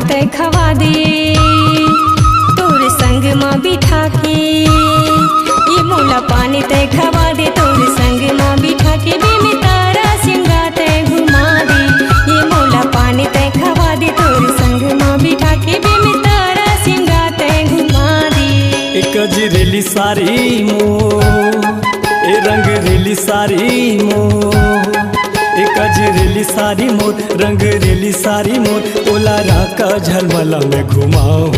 पानी तय खवा दे तोर संग माँ बिठा के, ये मोला पानी तय खवा दे तोर संग माँ बिठा के, बे में तारा सिमगा तय घुमा दे, ये मोला पानी तय खवा दे तोर संग माँ बिठा के, बे में तारा सिमगा तय घुमा दे। एक गजरेली सारी मोर ए रंग रेली सारी मोर, एक गजरेली सारी मोर रंग रेली सारी मोर, तोला राका झलमला में घुमाऊं,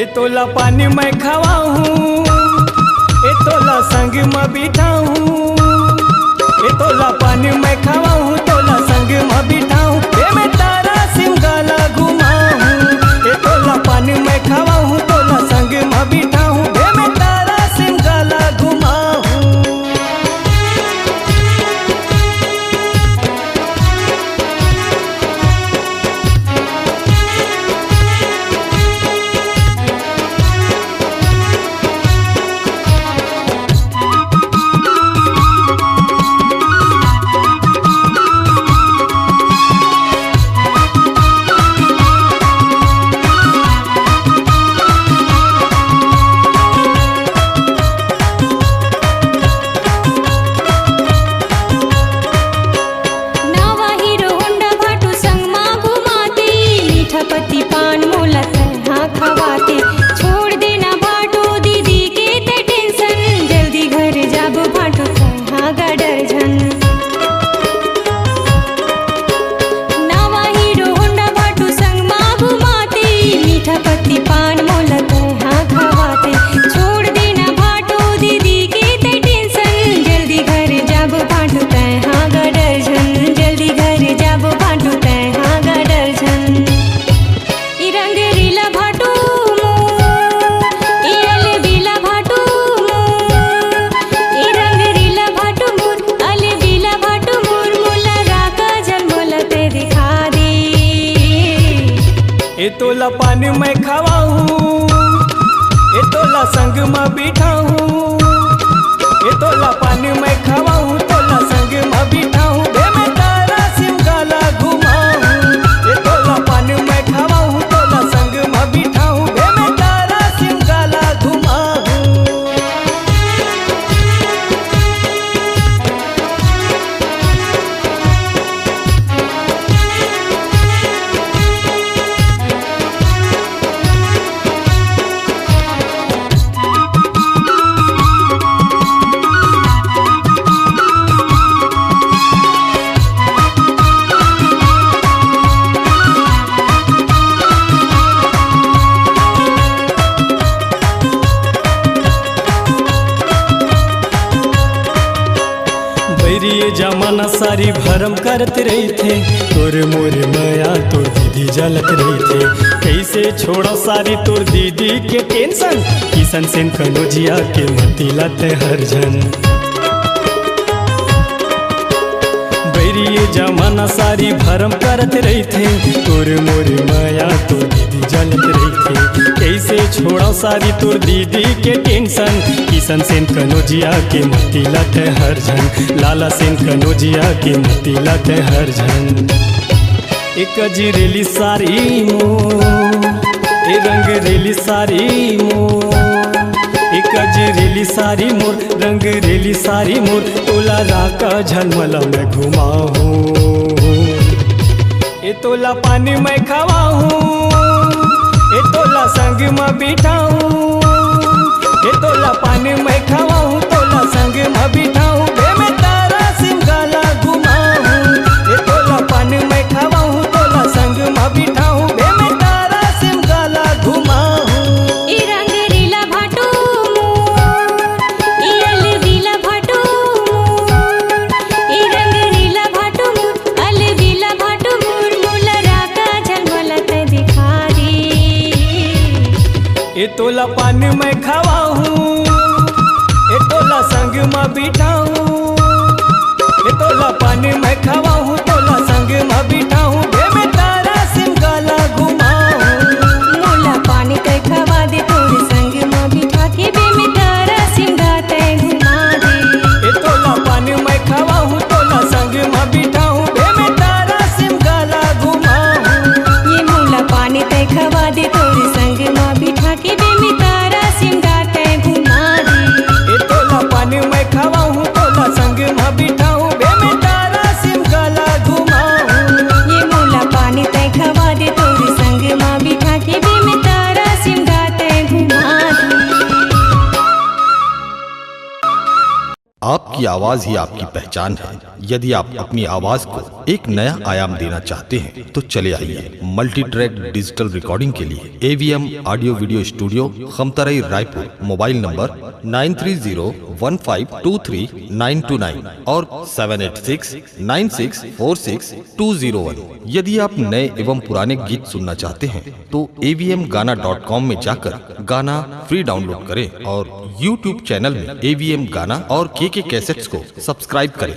ए तोला पानी मैं खवाऊं, ए तोला संग में बिठाऊं, ए तोला पानी मैं खवाऊं, तोला संग में बिठाऊं, ए मैं तारा सिमगाला घुमाऊं, ए तोला पानी मैं खवाऊं, तोला संग में बिठाऊं, ए मैं तारा सिमगाला घुमाऊं। ए तोला पानी मैं खवाऊं, ए तोला संग में बिठाऊं, ए तोला पानी मैं खवाऊं, तोला संग में बिठाऊं, ए मैं तारा सिमगाला घुमाऊं, ए तोला पानी मैं खवाऊं, तोला संग में बिठाऊं, ए मैं तारा सिमगाला घुमाऊं। ये जमाना सारी भरम करते रही थे, तोरे मोरे माया तोर दीदी जलत रही थे, कैसे छोड़ा सारी तोर दीदी के टेंशन, किशन सेन कनौजिया के मती लते हर जन। बैरी ये जमाना सारी भरम करते रही थे, तोरे मोरे माया तोर दीदी जलत रही थे, कैसे छोड़ा सारी तोर दीदी के टेंशन, किशन सेन कनौजिया के मती लते हर जन, लाला सेन कनौजिया के मती लते हर जन। एक गजरेली सारी मोर ए रंग रेली सारी मोर, एक गजरेली सारी मोर रंग रेली सारी मोर, तोला राका झलमला में घुमाऊं, ए तोला पानी मैं खवाऊं, ए तोला संग में बिठाऊं, ए तोला पानी मैं खवाऊं, तोला संग में बिठाऊं, ए मैं तारा सिमगाला घुमाऊं, ए तोला पानी मैं खवाऊं, तोला संग में बिठाऊं, ए मैं तारा सिमगाला घुमाऊं। ई रंग रीला भाटू मोर, ई अलवीला भाटू मोर, ई रंग रीला भाटू मोर, अलवीला भाटू मोर, मोला राका झलमला तय दिखा दे, ए तोला पानी मैं खवाऊं, ए तोला संग में बिठाऊं, ए तोला पानी मैं खवाऊं, तोला संग में बिठाऊं, ए मैं तारा सिमगाला घुमाऊं, मोला पानी तय खवा दे तोर संग में बिठा के, बे में तारा सिमगा तय घुमा दे, ए तोला पानी मैं खवाऊं, तोला संग में बिठाऊं, ए मैं तारा सिमगाला घुमाऊं। मोला संग में बिठाऊं बे मैं तारा सिम गला घुमाऊं। ये मोला पानी तय खवा दे तोर संग माँ बिठा के बे मैं तारा सिमगा तय घुमा दूं। आपकी आवाज ही आपकी पहचान है। यदि आप अपनी आवाज को एक नया आयाम देना चाहते हैं तो चले आइए मल्टी ट्रैक डिजिटल रिकॉर्डिंग के लिए AVM audio video studio Khamtarai Raipur. Mobile number 9301523929 और 7869646201। यदि आप नए एवं पुराने गीत सुनना चाहते हैं तो avmgana.com में जाकर गाना फ्री डाउनलोड करें और YouTube चैनल में AVM गाना और KK कैसेट्स को सब्सक्राइब करें।